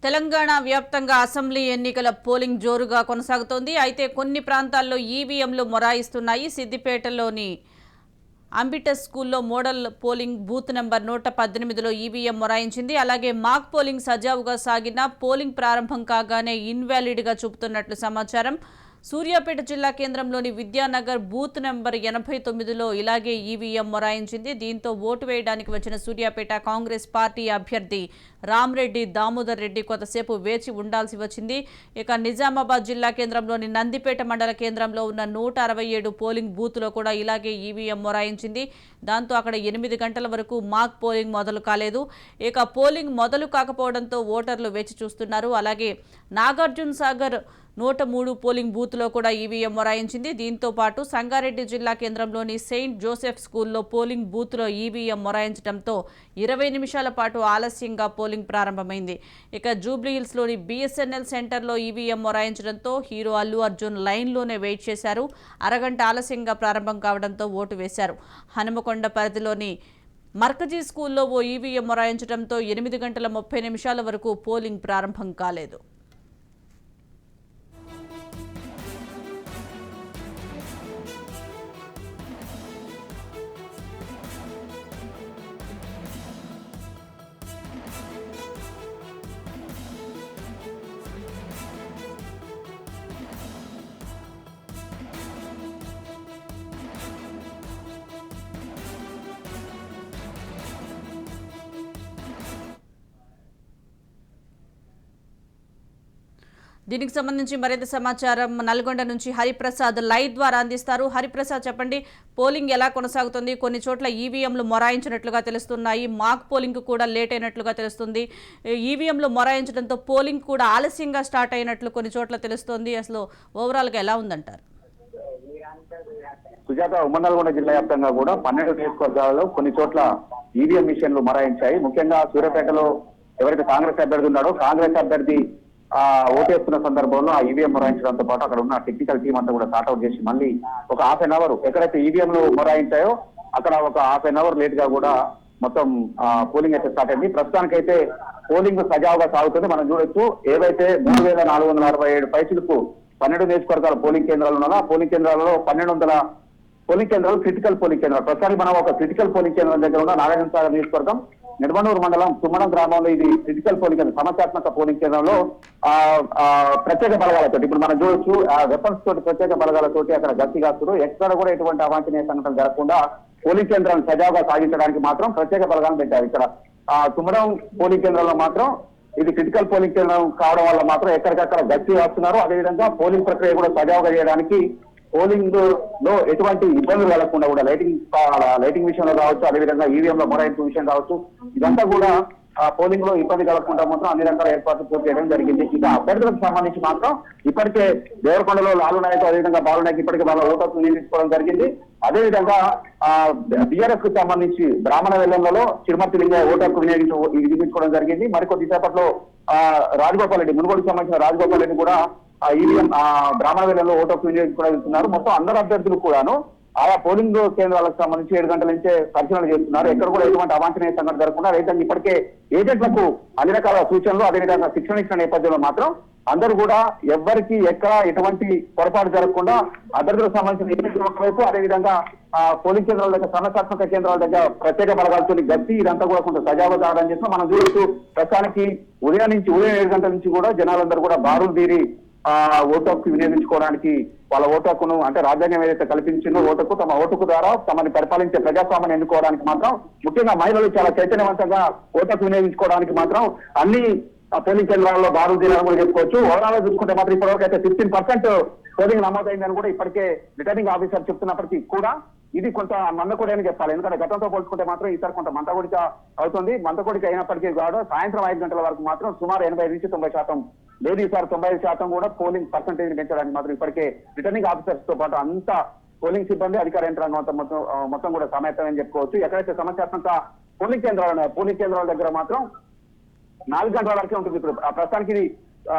తెలంగాణ వ్యాప్తంగా అసెంబ్లీ ఎన్నికల పోలింగ్ జోరుగా కొనసాగుతోంది. అయితే కొన్ని ప్రాంతాల్లో ఈవీఎంలు మొరాయిస్తున్నాయి. సిద్దిపేటలోని అంబిటస్ స్కూల్లో మోడల్ పోలింగ్ బూత్ నెంబర్ 118లో ఈవీఎం మొరాయించింది. అలాగే మాక్ పోలింగ్ సజావుగా సాగిన పోలింగ్ ప్రారంభం కాగానే ఇన్వాలిడ్గా చూపుతున్నట్లు సమాచారం. సూర్యాపేట జిల్లా కేంద్రంలోని విద్యానగర్ బూత్ నెంబర్ 89లో ఇలాగే ఈవీఎం మొరాయించింది. దీంతో ఓటు వేయడానికి వచ్చిన సూర్యాపేట కాంగ్రెస్ పార్టీ అభ్యర్థి రామ్రెడ్డి దామోదర్ రెడ్డి కొంతసేపు వేచి ఉండాల్సి వచ్చింది. ఇక నిజామాబాద్ జిల్లా కేంద్రంలోని నందిపేట మండల కేంద్రంలో ఉన్న 167 పోలింగ్ బూత్లో కూడా ఇలాగే ఈవీఎం మొరాయించింది. దాంతో అక్కడ 8 గంటల వరకు మాక్ పోలింగ్ మొదలు కాలేదు. ఇక పోలింగ్ మొదలు కాకపోవడంతో ఓటర్లు వేచి చూస్తున్నారు. అలాగే నాగార్జున సాగర్ 103 పోలింగ్ బూత్లో కూడా ఈవీఎం మొరాయించింది. దీంతో పాటు సంగారెడ్డి జిల్లా కేంద్రంలోని సెయింట్ జోసెఫ్ స్కూల్లో పోలింగ్ బూత్లో ఈవీఎం మొరాయించడంతో 20 నిమిషాల పాటు ఆలస్యంగా పోలింగ్ ప్రారంభమైంది. ఇక జూబ్లీహిల్స్లోని బీఎస్ఎన్ఎల్ సెంటర్లో ఈవీఎం మొరాయించడంతో హీరో అల్లు అర్జున్ లైన్లోనే వెయిట్ చేశారు. అరగంట ఆలస్యంగా ప్రారంభం కావడంతో ఓటు వేశారు. హనుమకొండ పరిధిలోని మర్కజీ స్కూల్లో ఓ ఈవీఎం మొరాయించడంతో 8 గంటల 30 నిమిషాల వరకు పోలింగ్ ప్రారంభం కాలేదు. దీనికి సంబంధించి మరింత సమాచారం నల్గొండ నుంచి హరిప్రసాద్ లైవ్ ద్వారా అందిస్తారు. హరిప్రసాద్, చెప్పండి, పోలింగ్ ఎలా కొనసాగుతుంది? కొన్ని చోట్ల ఈవీఎంలు మొరాయించినట్లుగా తెలుస్తున్నాయి. మాక్ పోలింగ్ కూడా లేట్ అయినట్లుగా తెలుస్తుంది. ఈవీఎంలు మొరాయించడంతో పోలింగ్ కూడా ఆలస్యంగా స్టార్ట్ అయినట్లు కొన్ని చోట్ల తెలుస్తోంది. అసలు ఓవరాల్గా ఎలా ఉందంటారు? సుజాత, ఉమ్మడి నల్గొండ జిల్లా వ్యాప్తంగా కూడా 12 నియోజకవర్గాలలో కొన్ని చోట్ల ఈవీఎం మిషన్లు మొరాయించాయి. ముఖ్యంగా సూర్యాపేటలో ఎవరైతే కాంగ్రెస్ అభ్యర్థి ఉన్నాడో కాంగ్రెస్ అభ్యర్థి ఓటేస్తున్న సందర్భంలో ఆ ఈవీఎం మొరాయించడంతో పాటు అక్కడ ఉన్న టెక్నికల్ టీం అంతా కూడా సార్ట్అవుట్ చేసి మళ్ళీ ఒక ½ అన్ అవర్ ఎక్కడైతే ఈవీఎంలు మొరాయించాయో అక్కడ ఒక ½ అన్ అవర్ లేట్ గా కూడా మొత్తం పోలింగ్ అయితే స్టార్ట్ అయింది. ప్రస్తుతానికైతే పోలింగ్ సజావుగా సాగుతుంది. మనం చూడొచ్చు, ఏవైతే 3467 పైసలకు 12 నియోజకవర్గాల పోలింగ్ కేంద్రాలు ఉన్నాయో ఆ పోలింగ్ కేంద్రాలలో 1200 పోలింగ్ కేంద్రాలు క్రిటికల్ పోలింగ్ కేంద్రాలు. ప్రస్తుతానికి మనం ఒక క్రిటికల్ పోలింగ్ కేంద్రం దగ్గర ఉన్న నాగార్జున సాగర్ నియోజకవర్గం నిడమనూరు మండలం తుమ్మడం గ్రామంలో ఇది క్రిటికల్ పోలింగ్ కేంద్రం, సమస్యాత్మక పోలింగ్ కేంద్రంలో ప్రత్యేక బలగాలతో ఇప్పుడు మనం చూడొచ్చు వెపన్స్ తోటి ప్రత్యేక బలగాలతోటి అక్కడ గట్టి కాస్తున్నారు. ఎక్కడ కూడా ఎటువంటి అవాంఛనీయ సంఘటనలు జరగకుండా పోలింగ్ కేంద్రాన్ని సజావుగా సాగించడానికి మాత్రం ప్రత్యేక బలగాలను పెట్టారు. ఇక్కడ తుమ్మడం పోలింగ్ కేంద్రంలో మాత్రం ఇది క్రిటికల్ పోలింగ్ కేంద్రం కావడం వల్ల మాత్రం ఎక్కడికక్కడ గట్టి వస్తున్నారు. అదేవిధంగా పోలింగ్ ప్రక్రియ కూడా సజావుగా చేయడానికి పోలింగ్ లో ఎటువంటి ఇబ్బందులు కలగకుండా కూడా లైటింగ్ విషయంలో కావచ్చు, అదేవిధంగా ఈవీఎంల మొరాయింపు విషయం కావచ్చు, ఇదంతా కూడా పోలింగ్ లో ఇబ్బంది కలగకుండా మాత్రం అన్ని రకాల ఏర్పాట్లు పూర్తి చేయడం జరిగింది. ఇక అభ్యర్థులకు సంబంధించి మాత్రం ఇప్పటికే దేవరకొండలో లాలు నాయక్ అదేవిధంగా బాలు నాయక్ ఇప్పటికే వాళ్ళ ఓటర్స్ నియమించుకోవడం జరిగింది. అదేవిధంగా బీఆర్ఎస్ కు సంబంధించి బ్రాహ్మణ వెల్లంలో చిరుమర్తి లింగయ్య ఓటర్కు వినియోగించుకోవడం జరిగింది. మరికొద్ది సేపట్లో రాజగోపాల్ రెడ్డి, మునుగోడుకు సంబంధించిన రాజగోపాల్ రెడ్డి కూడా ఈవీఎం బ్రాహ్మణ వేలంలో ఓటు వినియోగించుకోవడం. మొత్తం అందరు అభ్యర్థులు కూడాను ఆయా పోలింగ్ కేంద్రాలకు సంబంధించి 7 గంటల నుంచే పరిశీలన చేస్తున్నారు. ఎక్కడ కూడా ఎటువంటి అవాంఛనీయ సంఘటన జరగకుండా రైతు ఇప్పటికే ఏజెంట్లకు అన్ని రకాల సూచనలు అదేవిధంగా శిక్షణ ఇచ్చిన నేపథ్యంలో మాత్రం అందరూ కూడా ఎవరికి ఎక్కడ ఎటువంటి పొరపాటు జరగకుండా అభ్యర్థులకు సంబంధించిన ఏజెంట్లు ఒకవైపు అదేవిధంగా పోలింగ్ కేంద్రాల దగ్గర సమస్యాత్మక కేంద్రాల దగ్గర ప్రత్యేక బలగాలతో గట్టి ఇదంతా కూడా కొంత సజావుగా జరగడం చేస్తున్నాం. మనం చూడొచ్చు, ప్రస్తుతానికి ఉదయం 7 గంటల నుంచి కూడా జనాలందరూ కూడా బారులు తీరి ఓటు హక్కు వినియోగించుకోవడానికి వాళ్ళ ఓటు హక్కును అంటే రాజ్యాంగం ఏదైతే కల్పించిందో ఓటుకు తమ ఓటుకు ద్వారా తమని పరిపాలించే ప్రజాస్వామ్యాన్ని ఎన్నుకోవడానికి మాత్రం ముఖ్యంగా మహిళలు చాలా చైతన్యవంతంగా ఓటు హక్కు వినియోగించుకోవడానికి మాత్రం అన్ని పోలింగ్ కేంద్రాల్లో బారులు తీరాలని కూడా చెప్పుకోవచ్చు. ఓవరాల్ గా చూసుకుంటే మాత్రం ఇప్పటివరకు అయితే 15% పోలింగ్ నమోదైందని కూడా ఇప్పటికే రిటర్నింగ్ ఆఫీసర్ చెప్తున్నప్పటికీ కూడా ఇది కొంత మందకొడి అని చెప్పాలి. ఎందుకంటే గతంతో పోల్చుకుంటే మాత్రం ఈసారి కొంత మందకొడిక అవుతుంది. మందకొడిక అయినప్పటికీ కూడా సాయంత్రం 5 గంటల వరకు మాత్రం సుమారు 85 నుంచి 90% లేదు, ఈసారి 95% కూడా పోలింగ్ పర్సంటేజ్ పెంచడానికి మాత్రం ఇప్పటికే రిటర్నింగ్ ఆఫీసర్స్ తో పాటు అంతా పోలింగ్ సిబ్బంది అధికార యంత్రాంగం అంతా మొత్తం కూడా సమాయత్తమని చెప్పుకోవచ్చు. ఎక్కడైతే సమస్యాత్మక పోలింగ్ కేంద్రాలు ఉన్నాయో పోలింగ్ కేంద్రాల దగ్గర మాత్రం 4 గంటల వరకే ఉంటుంది. ఇప్పుడు ప్రస్తుతానికి ఇది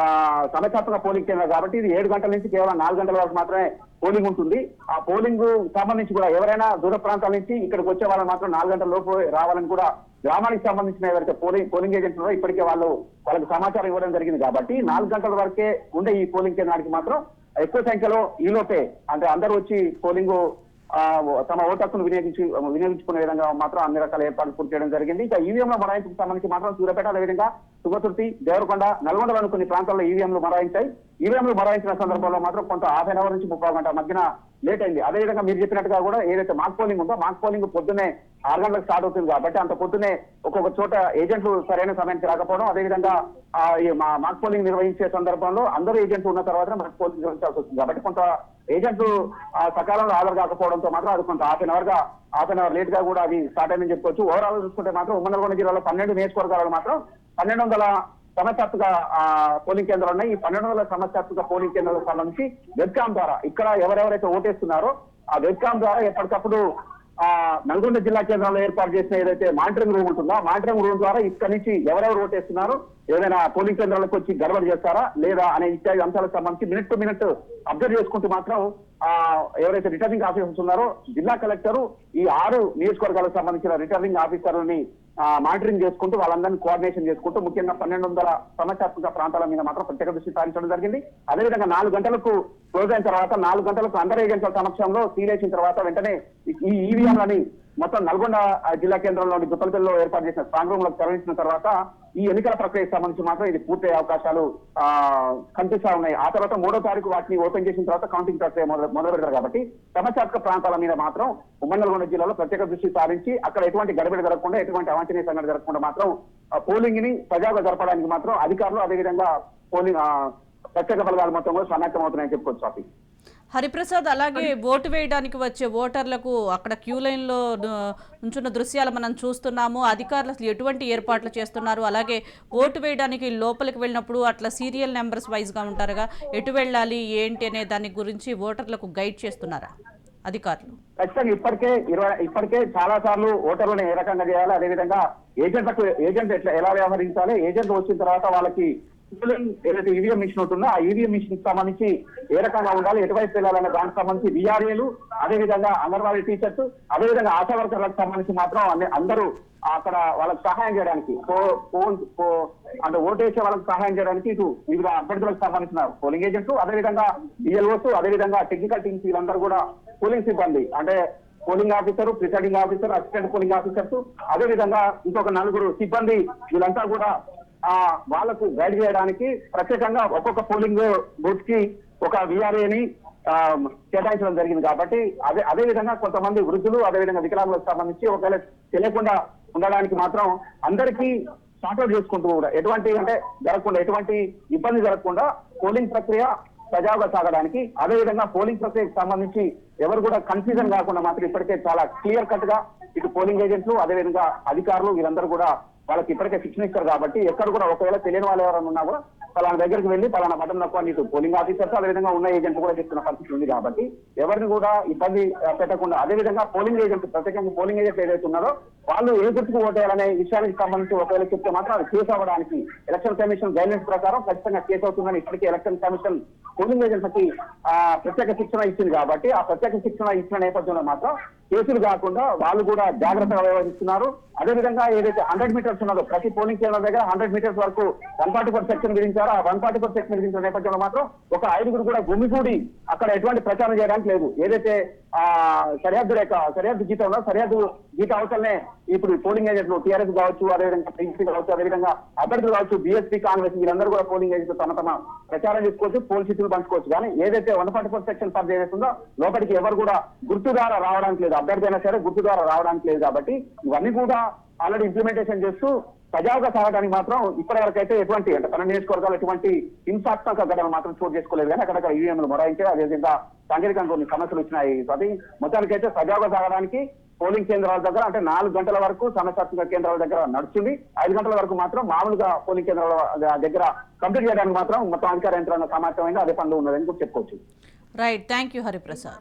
సమస్యాత్మక పోలింగ్ కేంద్రం కాబట్టి ఇది 7 గంటల నుంచి కేవలం 4 గంటల వరకు మాత్రమే పోలింగ్ ఉంటుంది. ఆ పోలింగ్ సంబంధించి కూడా ఎవరైనా దూర ప్రాంతాల నుంచి ఇక్కడికి వచ్చే వాళ్ళని మాత్రం 4 గంటల లోపు రావాలని కూడా గ్రామానికి సంబంధించిన ఎవరైతే పోలింగ్ ఏజెంట్స్ ఉన్నారో ఇప్పటికే వాళ్ళకి సమాచారం ఇవ్వడం జరిగింది కాబట్టి 4 గంటల వరకే ఉండే ఈ పోలింగ్ కేంద్రానికి మాత్రం ఎక్కువ సంఖ్యలో ఈలోపే అంటే అందరూ వచ్చి పోలింగ్ తమ ఓటు హక్కును వినియోగించుకునే విధంగా మాత్రం అన్ని రకాల ఏర్పాట్లు పూర్తి చేయడం జరిగింది. ఇక ఈవీఎంల మొరాయింపుకు సంబంధించి మాత్రం సూర్యాపేట, అదేవిధంగా తుంగతుర్తి, దేవరకొండ, నల్గొండలోని కొన్ని ప్రాంతాల్లో ఈవీఎంలు మొరాయించాయి. ఈవీఎంలు మొరాయించిన సందర్భంలో మాత్రం కొంత ½ గంట నుంచి 30 గంటల మధ్యన లేట్ అయింది. అదేవిధంగా మీరు చెప్పినట్టుగా కూడా ఏదైతే మాక్ పోలింగ్ ఉందో మాక్ పోలింగ్ పొద్దున్నే 6 గంటలకు స్టార్ట్ అవుతుంది కాబట్టి అంత పొద్దున్నే ఒక్కొక్క చోట ఏజెంట్లు సరైన సమయానికి రాకపోవడం, అదేవిధంగా మాక్ పోలింగ్ నిర్వహించే సందర్భంలో అందరూ ఏజెంట్లు ఉన్న తర్వాత మాక్ పోలింగ్ నిర్వహించాల్సి వస్తుంది కాబట్టి కొంత ఏజెంట్లు సకాలంలో హాజరు కాకపోవడంతో మాత్రం అది కొంత హాఫ్ అన్ అవర్ లేట్ గా కూడా అది స్టార్ట్ అయిందని చెప్పుకోవచ్చు. ఓవరాల్ చూసుకుంటే మాత్రం ఉమ్మడి నల్గొండ జిల్లాలో 12 నియోజకవర్గాలు మాత్రం 1200 సమస్యాత్మక పోలింగ్ కేంద్రాలు ఉన్నాయి. ఈ 1200 సమస్యాత్మక పోలింగ్ కేంద్రాలకు సంబంధించి వెబ్కామ్ ద్వారా ఇక్కడ ఎవరెవరైతే ఓటేస్తున్నారో ఆ వెబ్కామ్ ద్వారా ఎప్పటికప్పుడు నల్గొండ జిల్లా కేంద్రంలో ఏర్పాటు చేసిన ఏదైతే మానిటరింగ్ రూమ్ ఉంటుందో ఆ మానిటరింగ్ రూమ్ ద్వారా ఇక్కడి నుంచి ఎవరెవరు ఓటేస్తున్నారు, ఏదైనా పోలింగ్ కేంద్రాలకు వచ్చి గడబడి చేస్తారా లేదా అనే ఇత్యాది అంశాలకు సంబంధించి మినిట్ టు మినిట్ అబ్జర్వ్ చేసుకుంటూ మాత్రం ఎవరైతే రిటర్నింగ్ ఆఫీసర్స్ ఉన్నారో జిల్లా కలెక్టర్ ఈ 6 నియోజకవర్గాలకు సంబంధించిన రిటర్నింగ్ ఆఫీసర్లని మానిటరింగ్ చేసుకుంటూ వాళ్ళందరినీ కోఆర్డినేషన్ చేసుకుంటూ ముఖ్యంగా 1200 సమస్యాత్మక ప్రాంతాల మీద మాత్రం ప్రత్యేక దృష్టి సారించడం జరిగింది. అదేవిధంగా 4 గంటలకు క్లోజ్ అయిన తర్వాత 4 గంటలకు అందరు ఏజెంట్ల సమక్షంలో సీలేసిన తర్వాత వెంటనే ఈ ఈవీఎంలని మొత్తం నల్గొండ జిల్లా కేంద్రంలోని గుత్తలపల్లిలో ఏర్పాటు చేసిన స్ట్రాంగ్ రూమ్ లకు తరలించిన తర్వాత ఈ ఎన్నికల ప్రక్రియకు సంబంధించి మాత్రం ఇది పూర్తయ్యే అవకాశాలు కనిపిస్తా ఉన్నాయి. ఆ తర్వాత 3వ తారీఖు వాటిని ఓపెన్ చేసిన తర్వాత కౌంటింగ్ ప్రక్రియ మొదలు పెడతారు కాబట్టి సమస్యాత్మక ప్రాంతాల మీద మాత్రం ఉమ్మడి నల్గొండ జిల్లాలో ప్రత్యేక దృష్టి సారించి అక్కడ ఎటువంటి గడబడి జరగకుండా ఎటువంటి అవాంఛనీయ సంఘటన జరగకుండా మాత్రం పోలింగ్ ని సజావుగా జరపడానికి మాత్రం అధికారులు అదేవిధంగా పోలింగ్ ప్రత్యేక బలగాలు మొత్తం కూడా సన్నద్ధమవుతున్నాయని చెప్పుకోవచ్చు. స్వాతి హరిప్రసాద్, అలాగే ఓటు వేయడానికి వచ్చే ఓటర్లకు అక్కడ క్యూ లైన్లో ఉంచున్న దృశ్యాలు మనం చూస్తున్నాము. అధికారులు అసలు ఎటువంటి ఏర్పాట్లు చేస్తున్నారు, అలాగే ఓటు వేయడానికి లోపలికి వెళ్ళినప్పుడు అట్లా సీరియల్ నెంబర్స్ వైజ్గా ఉంటారుగా, ఎటు వెళ్ళాలి ఏంటి అనే దాని గురించి ఓటర్లకు గైడ్ చేస్తున్నారా అధికారులు? ఖచ్చితంగా ఇప్పటికే చాలా సార్లు ఓటర్లను ఏ రకంగా చేయాలి, అదేవిధంగా ఏజెంట్ ఎలా వ్యవహరించాలి, ఏజెంట్ వచ్చిన తర్వాత వాళ్ళకి ఏదైతే ఈవీఎం మిషన్ ఉంటుందో ఆ ఈవీఎం మిషన్ కి సంబంధించి ఏ రకంగా ఉండాలి, ఎటువైపు వెళ్ళాలనే దానికి సంబంధించి విఆర్ఏలు, అదేవిధంగా అంగన్వాడీ టీచర్స్, అదేవిధంగా ఆశా వర్కర్లకు సంబంధించి మాత్రం అందరూ అక్కడ వాళ్ళకి సహాయం చేయడానికి అంటే ఓటేసే వాళ్ళకి సహాయం చేయడానికి ఇటు వివిధ అభ్యర్థులకు సంబంధించిన పోలింగ్ ఏజెంట్స్, అదేవిధంగా డిఎల్ఓస్, అదేవిధంగా టెక్నికల్ టీమ్స్ వీళ్ళందరూ కూడా పోలింగ్ సిబ్బంది అంటే polling officer, presiding officer, assistant polling officers, అదేవిధంగా ఇంకొక 4 సిబ్బంది వీళ్ళంతా కూడా వాళ్లకు గైడ్ చేయడానికి ప్రత్యేకంగా ఒక్కొక్క పోలింగ్ బూత్ కి ఒక విఆర్ఏని కేటాయించడం జరిగింది. కాబట్టి అదే విధంగా కొంతమంది వృద్ధులు, అదేవిధంగా వికలాంగులకు సంబంధించి ఒకవేళ తెలియకుండా ఉండడానికి మాత్రం అందరికీ సార్ట్అవుట్ చేసుకుంటూ కూడా ఎటువంటి ఇబ్బంది జరగకుండా పోలింగ్ ప్రక్రియ సజావుగా సాగడానికి, అదేవిధంగా పోలింగ్ ప్రక్రియకు సంబంధించి ఎవరు కూడా కన్ఫ్యూజన్ కాకుండా మాత్రం ఇప్పటికే చాలా క్లియర్ కట్ గా ఇటు పోలింగ్ ఏజెంట్లు, అదేవిధంగా అధికారులు వీరందరూ కూడా వాళ్ళకి ఇప్పటికే శిక్షణ ఇస్తారు కాబట్టి ఎక్కడ కూడా ఒకవేళ తెలియని వాళ్ళు ఎవరైనా ఉన్నా కూడా పలానా దగ్గరికి వెళ్ళి పలానా బటన్ నొక్కండి ఇటు పోలింగ్ ఆఫీసర్స్, అదేవిధంగా ఉన్న ఏజెంట్ కూడా చెప్తున్న పరిస్థితి ఉంది కాబట్టి ఎవరిని కూడా ఇబ్బంది పెట్టకుండా, అదేవిధంగా పోలింగ్ ఏజెంట్ ప్రత్యేకంగా పోలింగ్ ఏజెంట్ ఏదైతే ఉన్నారో వాళ్ళు ఏ గుర్తుకు ఓటేయాలనే విషయానికి సంబంధించి ఒకవేళ చెప్తే మాత్రం అది కేసు అవ్వడానికి ఎలక్షన్ కమిషన్ గైడ్లైన్స్ ప్రకారం ఖచ్చితంగా కేసు అవుతుందని ఇప్పటికే ఎలక్షన్ కమిషన్ పోలింగ్ ఏజెంట్లకి ప్రత్యేక శిక్షణ ఇచ్చింది కాబట్టి ఆ ప్రత్యేక శిక్షణ ఇచ్చిన నేపథ్యంలో మాత్రం కేసులు కాకుండా వాళ్ళు కూడా జాగ్రత్తగా వ్యవహరిస్తున్నారు. అదేవిధంగా ఏదైతే 100 మీటర్స్ ఉన్నదో ప్రతి పోలింగ్ కేంద్రం దగ్గర 100 మీటర్స్ వరకు 144 సెక్షన్ విధించారో ఆ 144 సెక్షన్ విధించిన నేపథ్యంలో మాత్రం ఒక 5గురు కూడా గుమిగూడి అక్కడ ఎటువంటి ప్రచారం చేయడానికి లేదు. ఏదైతే సరిహద్దు గీత ఉందో సరిహద్దు గీత అవతలనే ఇప్పుడు పోలింగ్ ఏజెంట్లు టీఆర్ఎస్ కావచ్చు, అదేవిధంగా టీడీపీ కావచ్చు, అదేవిధంగా అభ్యర్థులు కావచ్చు, బీఎస్పీ, కాంగ్రెస్ వీళ్ళందరూ కూడా పోలింగ్ ఏజెంట్లు తమ ప్రచారం చేసుకోవచ్చు, పోల్ సీట్లు పంచుకోవచ్చు. కానీ ఏదైతే 144 సెక్షన్ పరిధి ఏదైతుందో లోపలికి ఎవరు కూడా గుర్తు ద్వారా రావడానికి లేదు, అభ్యర్థి అయినా సరే గుర్తు ద్వారా రావడానికి లేదు. కాబట్టి ఇవన్నీ కూడా ఆల్రెడీ ఇంప్లిమెంటేషన్ చేస్తూ సజావుగా సాగడానికి మాత్రం ఇప్పటి వరకు అయితే ఎటువంటి అంటే 12 నియోజకవర్గాలు ఎటువంటి హింసాత్మక ఘటనలు మాత్రం చోటు చేసుకోలేదు. కానీ అక్కడక్కడ ఈవీఎంలు మొరాయించారు, అదేవిధంగా సాంకేతికంగా కొన్ని సమస్యలు వచ్చినాయి. అది మొత్తానికైతే సజావుగా సాగడానికి పోలింగ్ కేంద్రాల దగ్గర అంటే 4 గంటల వరకు సమస్యాత్మక కేంద్రాల దగ్గర నడుస్తుంది. 5 గంటల వరకు మాత్రం మామూలుగా పోలింగ్ కేంద్రాల దగ్గర కంప్లీట్ చేయడానికి మాత్రం మొత్తం అధికార యంత్రాంగం సమాచారమైంది అదే పనులు ఉన్నదని కూడా చెప్పుకోవచ్చు. Right, thank you Hariprasad.